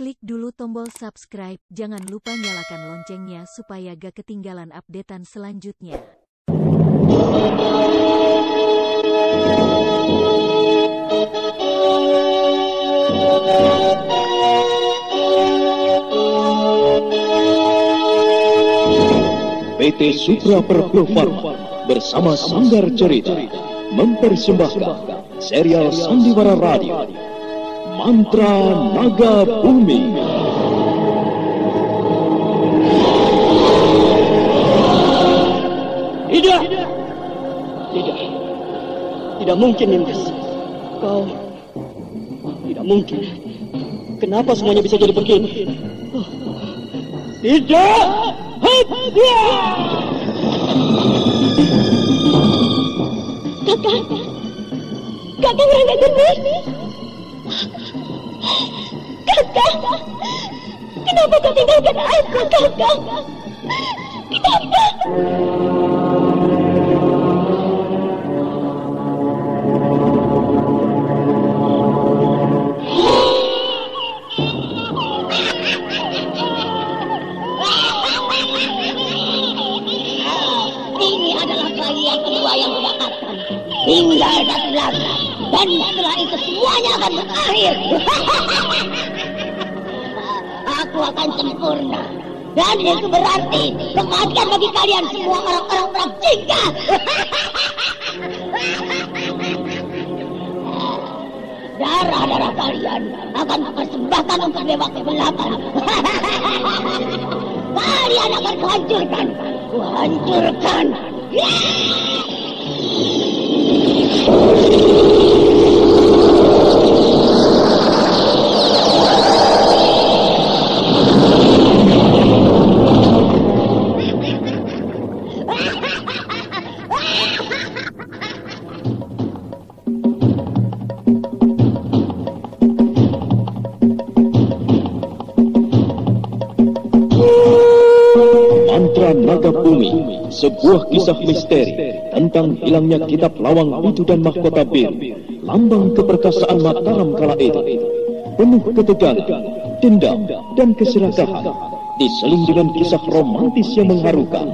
Klik dulu tombol subscribe, jangan lupa nyalakan loncengnya supaya gak ketinggalan updatean selanjutnya. PT Supra Bio Farma bersama Sanggar Cerita mempersembahkan serial Sandiwara Radio Mantra Naga Bumi. Tidak mungkin, Nindes. Kau tidak mungkin. Kenapa semuanya bisa jadi begini? Tidak! Kakang Ranggageni. Kakang, kenapa kau tinggalkan aku, Kakang? Kenapa? Ini adalah bayi yang kedua yang kudapatkan. Tinggal satu lagi. Dan setelah itu semuanya akan berakhir. Aku akan sempurna. Dan itu berarti kematian bagi kalian semua orang-orang perang jingga. Darah-darah kalian akan kupersembahkan untuk Dewa ke-8. Kalian akan kuhancurkan. Kuhancurkan. Mantra Naga Bumi, sebuah kisah misteri tentang hilangnya kitab Lawang Pitu dan Mahkota Biru, lambang keperkasaan Mataram kala itu. Penuh ketegangan, dendam, dan keserakahan, diseling dengan kisah romantis yang mengharukan.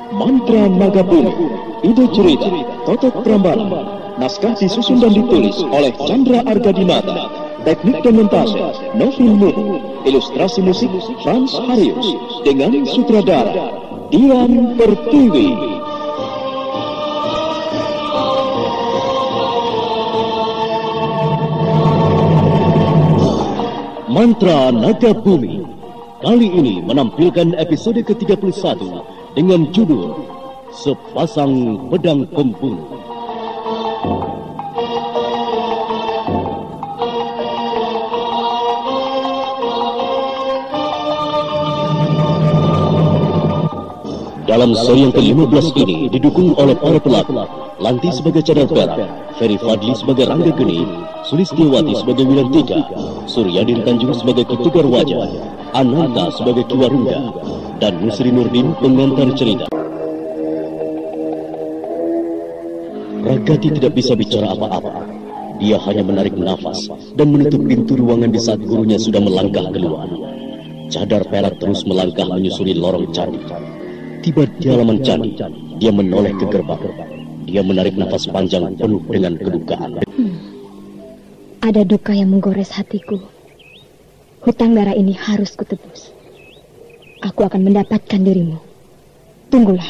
Mantra Naga Bumi, ide cerita Totot Prambanan. Naskah disusun dan ditulis oleh Chandra Argadinata. Teknik dan montase Novin Nuhu. Ilustrasi musik Frans Harius. Dengan sutradara Dian Pertiwi. Mantra Naga Bumi kali ini menampilkan episode ke-31 dengan judul Sepasang Pedang Pembunuh. Dalam seri yang ke-15 ini didukung oleh para pelakon Lanti sebagai Cadar Perak, Ferry Fadli sebagai Rangga Geni, Sulistiawati sebagai Wilantika, Suryadin Tanjung sebagai Ki Tegar Wajah, Ananta sebagai Ki Warungga, dan Nusri Nurdin pengantar cerita. Ragati tidak bisa bicara apa-apa. Dia hanya menarik nafas dan menutup pintu ruangan di saat gurunya sudah melangkah keluar. Cadar Perak terus melangkah menyusuri lorong candi. Tiba di halaman candi, dia menoleh ke gerbang. Dia menarik nafas panjang penuh dengan kedukaan. Ada duka yang menggores hatiku. Hutang darah ini harus kutebus. Aku akan mendapatkan dirimu. Tunggulah.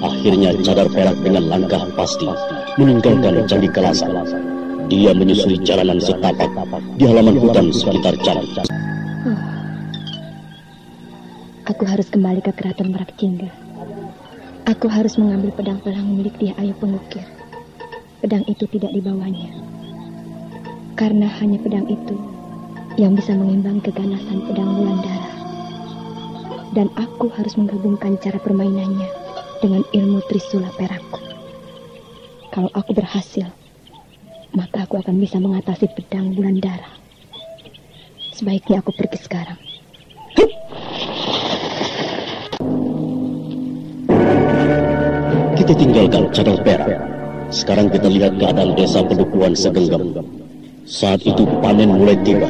Akhirnya Cadar Perak dengan langkah pasti meninggalkan Candi Kalasa. Dia menyusuri jalanan setapak di halaman hutan sekitar candi. Aku harus kembali ke keraton Merakjingga. Aku harus mengambil pedang pelang milik Dyah Ayu Pengukir. Pedang itu tidak dibawanya. Karena hanya pedang itu yang bisa mengimbang keganasan pedang Wulandara. Dan aku harus menggabungkan cara permainannya dengan ilmu Trisula Perakku. Kalau aku berhasil, maka aku akan bisa mengatasi pedang Wulandara. Sebaiknya aku pergi sekarang. kita tinggalkan cadar perak. Sekarang kita lihat keadaan desa Pedukuhan segenggam. Saat itu panen mulai tiba.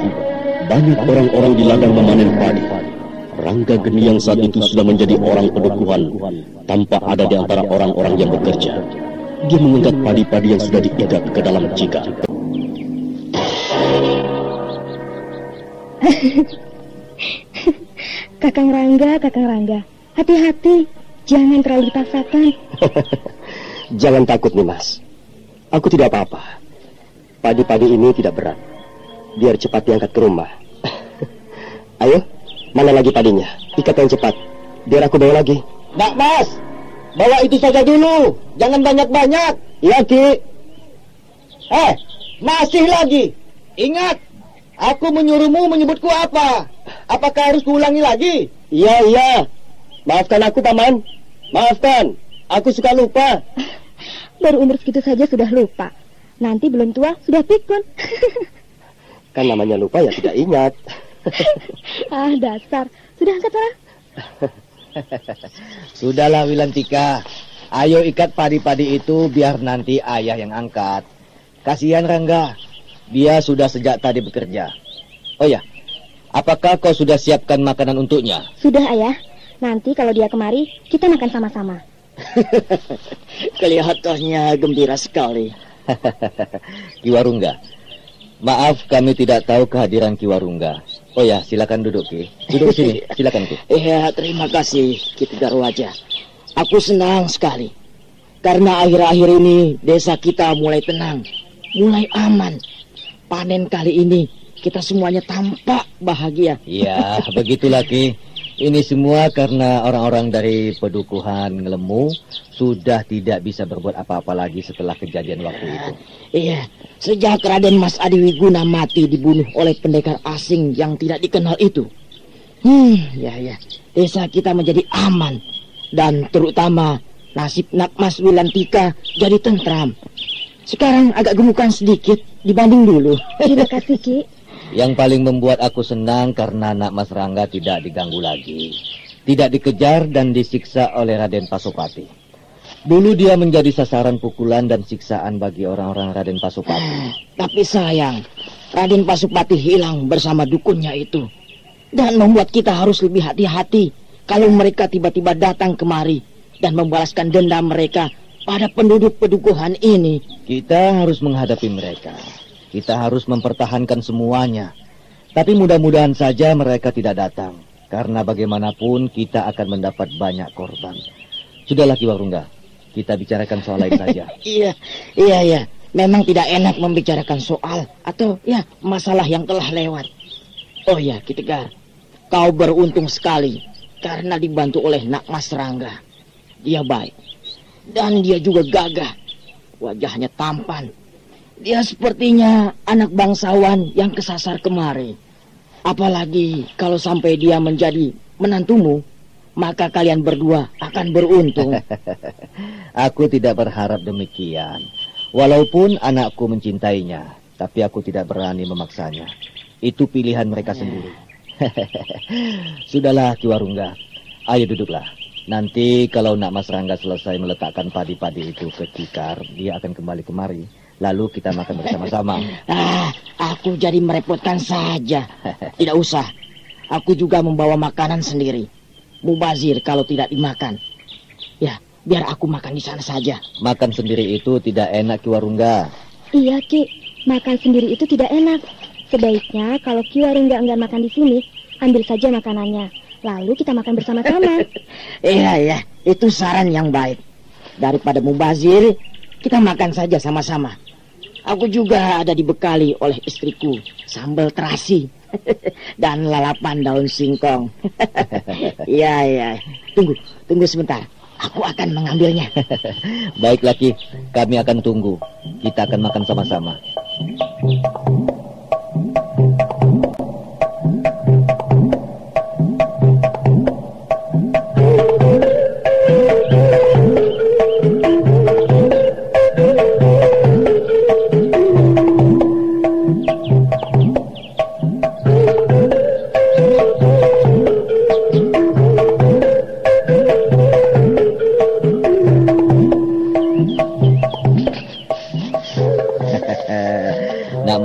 Banyak orang-orang di ladang memanen padi. Rangga Geni yang saat itu sudah menjadi orang Pedukuhan tanpa ada di antara orang-orang yang bekerja. Dia mengangkat padi-padi yang sudah diikat ke dalam jika. Kakang Rangga, hati-hati, jangan terlalu dipaksakan. Jangan takut Nimas. Aku tidak apa-apa. Padi-padi ini tidak berat. Biar cepat diangkat ke rumah. Ayo, mana lagi padinya? Ikat yang cepat. Biar aku bawa lagi. Nak Mas, bawa itu saja dulu. Jangan banyak-banyak. Iya Ki. Masih lagi. Ingat, aku menyuruhmu menyebutku apa? Apakah harus kuulangi lagi? Iya. Maafkan aku, Paman. Maafkan. Aku suka lupa. Baru umur segitu saja sudah lupa. Nanti belum tua sudah pikun. Kan namanya lupa ya tidak ingat. Dasar. Sudah angkat orang. Sudahlah Wilantika. Ayo ikat padi-padi itu biar nanti ayah yang angkat. Kasihan Rangga. Dia sudah sejak tadi bekerja. Oh ya, apakah kau sudah siapkan makanan untuknya? Sudah ayah. Nanti kalau dia kemari, kita makan sama-sama. Kelihatannya gembira sekali. Ki Warungga, maaf kami tidak tahu kehadiran Ki Warungga. Oh ya, silakan duduk Ki. Duduk sini, silakan Ki. Iya, terima kasih Ki Tegar Wajah. Aku senang sekali. Karena akhir-akhir ini desa kita mulai tenang, mulai aman. Panen kali ini kita semuanya tampak bahagia. Iya, begitulah Ki. Ini semua karena orang-orang dari Pedukuhan Ngelemu sudah tidak bisa berbuat apa-apa lagi setelah kejadian waktu itu. Iya, sejak Raden Mas Adiwiguna mati dibunuh oleh pendekar asing yang tidak dikenal itu. Ya. Desa kita menjadi aman. Dan terutama nasib Nak Mas Wilantika jadi tentram. Sekarang agak gemukan sedikit dibanding dulu. Terima kasih Ki. Yang paling membuat aku senang karena Nak Mas Rangga tidak diganggu lagi. Tidak dikejar dan disiksa oleh Raden Pasopati. Dulu dia menjadi sasaran pukulan dan siksaan bagi orang-orang Raden Pasopati. Tapi sayang, Raden Pasopati hilang bersama dukunnya itu. Dan membuat kita harus lebih hati-hati kalau mereka tiba-tiba datang kemari dan membalaskan dendam mereka pada penduduk Pedukuhan ini. Kita harus menghadapi mereka. Kita harus mempertahankan semuanya. Tapi mudah-mudahan saja mereka tidak datang. Karena bagaimanapun kita akan mendapat banyak korban. Sudahlah Ki Warungga, kita bicarakan soal lain saja. Iya. Memang tidak enak membicarakan soal atau ya masalah yang telah lewat. Oh ya Ki Tegar, kau beruntung sekali karena dibantu oleh Nak Mas Rangga. Dia baik dan dia juga gagah. Wajahnya tampan. Dia sepertinya anak bangsawan yang kesasar kemari. Apalagi kalau sampai dia menjadi menantumu, maka kalian berdua akan beruntung. Aku tidak berharap demikian. Walaupun anakku mencintainya, tapi aku tidak berani memaksanya. Itu pilihan mereka sendiri. Sudahlah Ki Warungga, ayo duduklah. Nanti kalau Nak Mas Rangga selesai meletakkan padi-padi itu ke tikar, dia akan kembali kemari. Lalu kita makan bersama-sama. Aku jadi merepotkan saja. Tidak usah. Aku juga membawa makanan sendiri. Mubazir kalau tidak dimakan. Ya, biar aku makan di sana saja. Makan sendiri itu tidak enak Ki Warungga. Iya Ki, makan sendiri itu tidak enak. Sebaiknya kalau Ki Warungga enggak makan di sini, ambil saja makanannya. Lalu kita makan bersama-sama. Iya, itu saran yang baik. Daripada mubazir, kita makan saja sama-sama. Aku juga ada dibekali oleh istriku sambal terasi dan lalapan daun singkong. Iya. Tunggu sebentar. Aku akan mengambilnya. Baik Ki, kami akan tunggu. Kita akan makan sama-sama.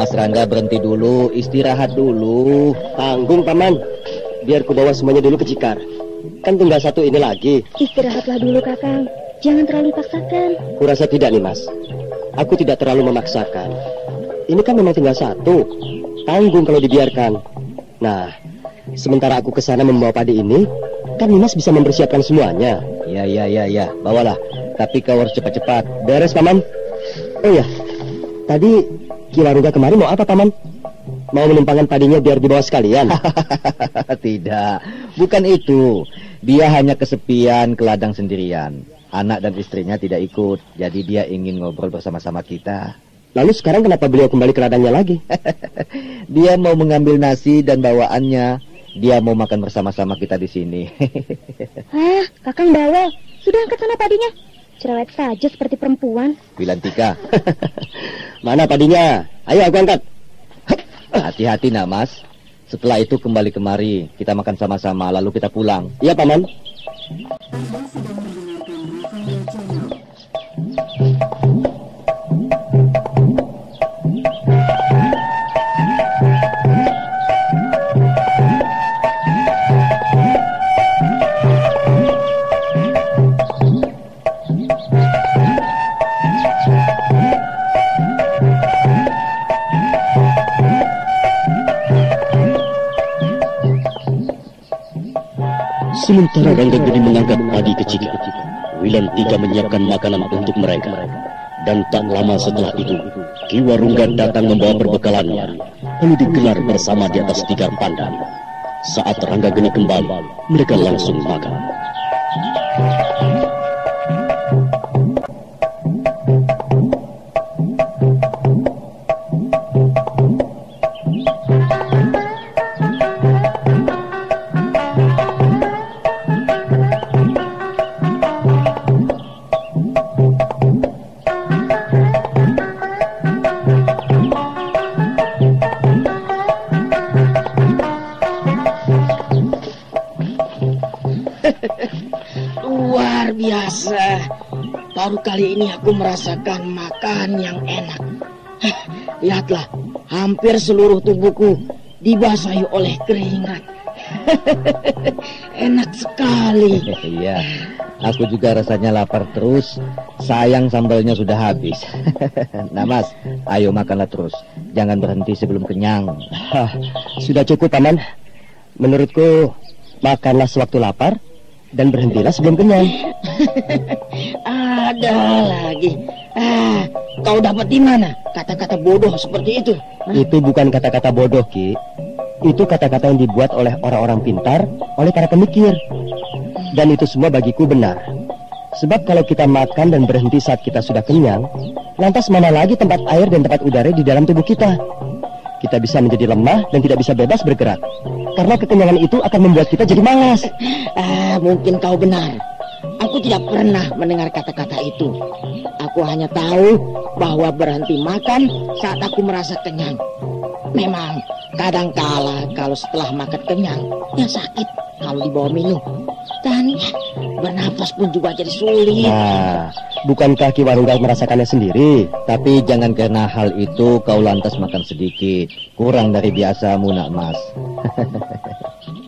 Mas Rangga berhenti dulu, istirahat dulu. Tanggung, Paman. Biar ku bawa semuanya dulu ke Cikar. Kan tinggal satu ini lagi. Istirahatlah dulu, Kakang. Jangan terlalu dipaksakan. Kurasa tidak nih, Mas. Aku tidak terlalu memaksakan. Ini kan memang tinggal satu. Tanggung kalau dibiarkan. Nah, sementara aku ke sana membawa padi ini, kan Nimas bisa mempersiapkan semuanya. Ya, bawalah. Tapi kau harus cepat-cepat. Beres, Paman. Oh ya, tadi Ki Warungga kemarin mau apa, Paman? Mau menumpangkan padinya biar dibawa sekalian? Tidak, bukan itu. Dia hanya kesepian ke ladang sendirian. Anak dan istrinya tidak ikut. Jadi dia ingin ngobrol bersama-sama kita. Lalu sekarang kenapa beliau kembali ke ladangnya lagi? Dia mau mengambil nasi dan bawaannya. Dia mau makan bersama-sama kita di sini. Kakang bawel. Sudah angkat sana padinya. Cerewet saja seperti perempuan. Wilantika. Mana padinya? Ayo aku angkat. Hati-hati nak, Mas. Setelah itu kembali kemari. Kita makan sama-sama lalu kita pulang. Iya, Paman. Sementara Rangga Geni mengangkat padi ke Cikar, Wilantika menyiapkan makanan untuk mereka. Dan tak lama setelah itu, Ki Warungga datang membawa perbekalannya, lalu digelar bersama di atas tikar pandan. Saat Rangga Geni kembali, mereka langsung makan. Luar biasa. Baru kali ini aku merasakan makan yang enak. Lihatlah, hampir seluruh tubuhku dibasahi oleh keringat. Enak sekali. Iya, aku juga rasanya lapar terus. Sayang sambalnya sudah habis. Nah, Mas, ayo makanlah terus. Jangan berhenti sebelum kenyang. Sudah cukup, Paman. Menurutku, makanlah sewaktu lapar dan berhentilah sebelum kenyang. Ada lagi. Kau dapat di mana kata-kata bodoh seperti itu? Itu bukan kata-kata bodoh, Ki. Itu kata-kata yang dibuat oleh orang-orang pintar, oleh para pemikir. Dan itu semua bagiku benar. Sebab kalau kita makan dan berhenti saat kita sudah kenyang, lantas mana lagi tempat air dan tempat udara di dalam tubuh kita? Kita bisa menjadi lemah dan tidak bisa bebas bergerak. Karena kekenyangan itu akan membuat kita jadi malas. Mungkin kau benar. Aku tidak pernah mendengar kata-kata itu. Aku hanya tahu bahwa berhenti makan saat aku merasa kenyang. Memang kadangkala kalau setelah makan kenyang, ya sakit kalau dibawa minum. Dan bernapas pun juga jadi sulit. Nah, bukankah Ki Warungga merasakannya sendiri? Tapi jangan karena hal itu kau lantas makan sedikit. Kurang dari biasamu, nak, Mas.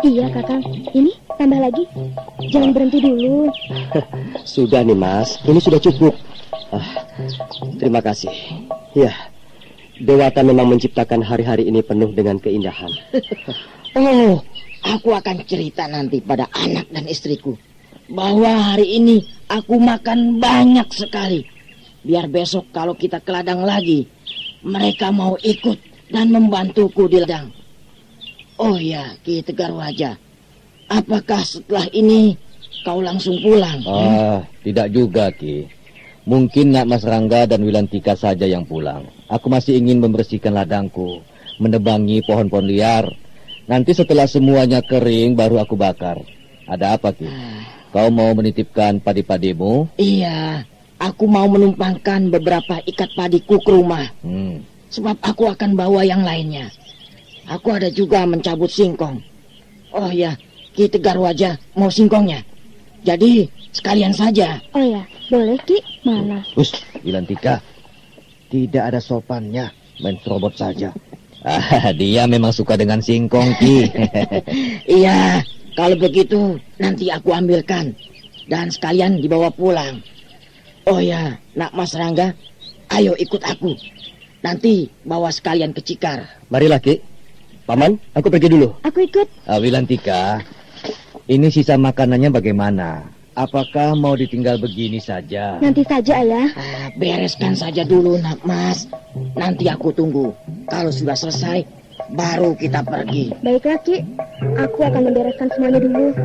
Iya, Kakang. Ini tambah lagi. Jangan berhenti dulu. Sudah nih, Mas. Ini sudah cukup. Terima kasih. Ya, Dewata memang menciptakan hari-hari ini penuh dengan keindahan. Aku akan cerita nanti pada anak dan istriku bahwa hari ini aku makan banyak sekali. Biar besok kalau kita ke ladang lagi, mereka mau ikut dan membantuku di ladang. Oh ya, Ki Tegar Wajah, apakah setelah ini kau langsung pulang? Tidak juga, Ki. Mungkin Nak Mas Rangga dan Wilantika saja yang pulang. Aku masih ingin membersihkan ladangku, menebangi pohon-pohon liar. Nanti setelah semuanya kering baru aku bakar. Ada apa, Ki? Kau mau menitipkan padi-padimu? Iya, aku mau menumpangkan beberapa ikat padiku ke rumah. Sebab aku akan bawa yang lainnya. Aku ada juga mencabut singkong. Oh ya, Ki Tegar Wajah mau singkongnya. Jadi sekalian saja. Oh ya, boleh, Ki. Mana? Wilantika, tidak ada sopannya. main serobot saja. Dia memang suka dengan singkong, Ki. Iya, kalau begitu nanti aku ambilkan dan sekalian dibawa pulang. Oh ya, Nak Mas Rangga, ayo ikut aku. Nanti bawa sekalian ke Cikar. Marilah, Ki. Paman, aku pergi dulu. Aku ikut. Wilantika, ini sisa makanannya bagaimana? Apakah mau ditinggal begini saja? Nanti saja, Ayah. Bereskan saja dulu, Nak Mas. Nanti aku tunggu. Kalau sudah selesai, baru kita pergi. Baiklah, Ki. Aku akan membereskan semuanya dulu.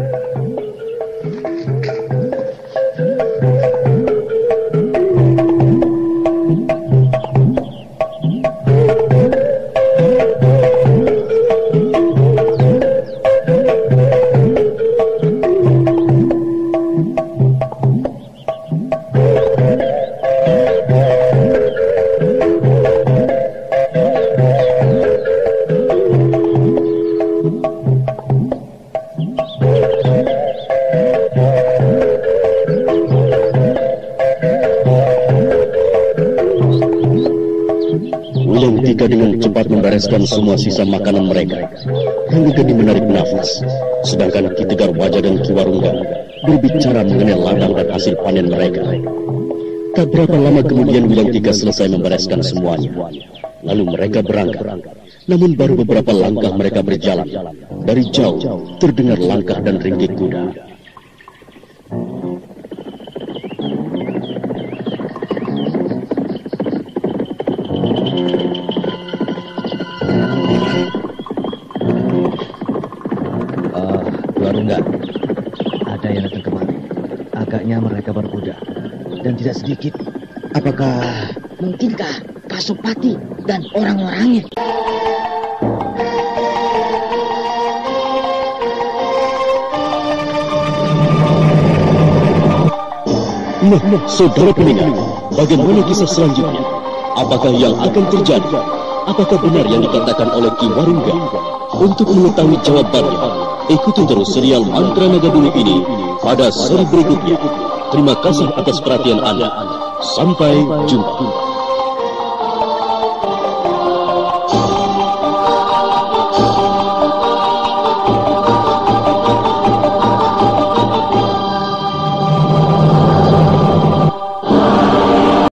Wilantika dengan cepat membereskan semua sisa makanan mereka. Ranggegeni menarik nafas, sedangkan Ki Tegar Wajah dan Ki Warungga berbicara mengenai ladang dan hasil panen mereka. Tak berapa lama kemudian Wilantika selesai membereskan semuanya. Lalu mereka berangkat. Namun baru beberapa langkah mereka berjalan. Dari jauh terdengar langkah dan ringgik kuda. Enggak, ada yang datang kemari. Agaknya mereka berkuda dan tidak sedikit. Apakah mungkinkah Pasopati dan orang-orangnya? Nah, saudara pendengar, bagaimana kisah selanjutnya? Apakah yang akan terjadi? Apakah benar yang dikatakan oleh Ki Warungga? Untuk mengetahui jawabannya, ikuti terus serial Mantra Naga Bumi ini pada seri berikutnya. Terima kasih atas perhatian Anda. Sampai jumpa.